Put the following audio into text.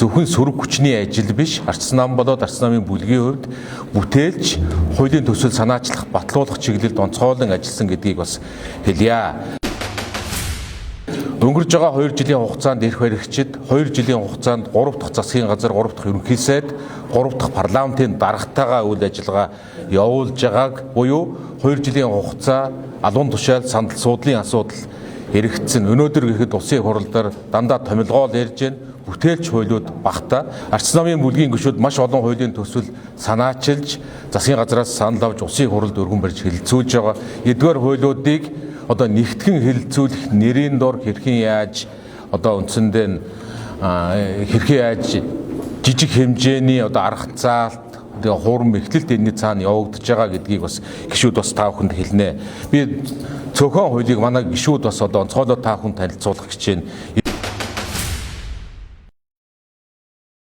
зөвхөн сөрөг хүчний ажил биш, арчсан нам болоод арчсан намын бүлгийн хувьд бүтээлч хуулийн төсөл санаачлах, батлуулах чиглэлд онцгойлон ажилласан гэдгийг бас хэлье. Өнгөрж байгаа 2 жилийн хугацаанд эрх баригчид 2 жилийн хугацаанд 3 дахь засгийн газар, 3 дахь ерөнхий сайд, 3 дахь парламентын даргатайгаа үйл ажиллагаа явуулж байгааг буюу 2 жилийн хугацаа алуун тушаал сандал суудлын асуудал эргэцсэн. Өнөөдөр гэхэд улсын хурлаар дандаа томилгоол ярьж байна. Бүтээлч хуулиуд багтаа арчсан намын бүлгийн гишүүд маш олон хуулийн төсөл санаачилж засгийн газраас санал авч улсын хурлд өргөн барьж хэлэлцүүлж байгаа. Эдгээр хуулиудыг одоо нэгтгэн хэлэлцүүлэх нэрийн дор хэрхэн яаж одоо үндсэндээ хэрхэн яаж жижиг хэмжээний одоо арга заалт хуурам эхлэлт энэний цаана явагдаж байгаа гэдгийг бас гишүүд бас та бүхэнд хэлнэ. Би цөөхөн хуулийг манай гишүүд бас одоо онцгойлоод та бүхэнд танилцуулах гэж байна.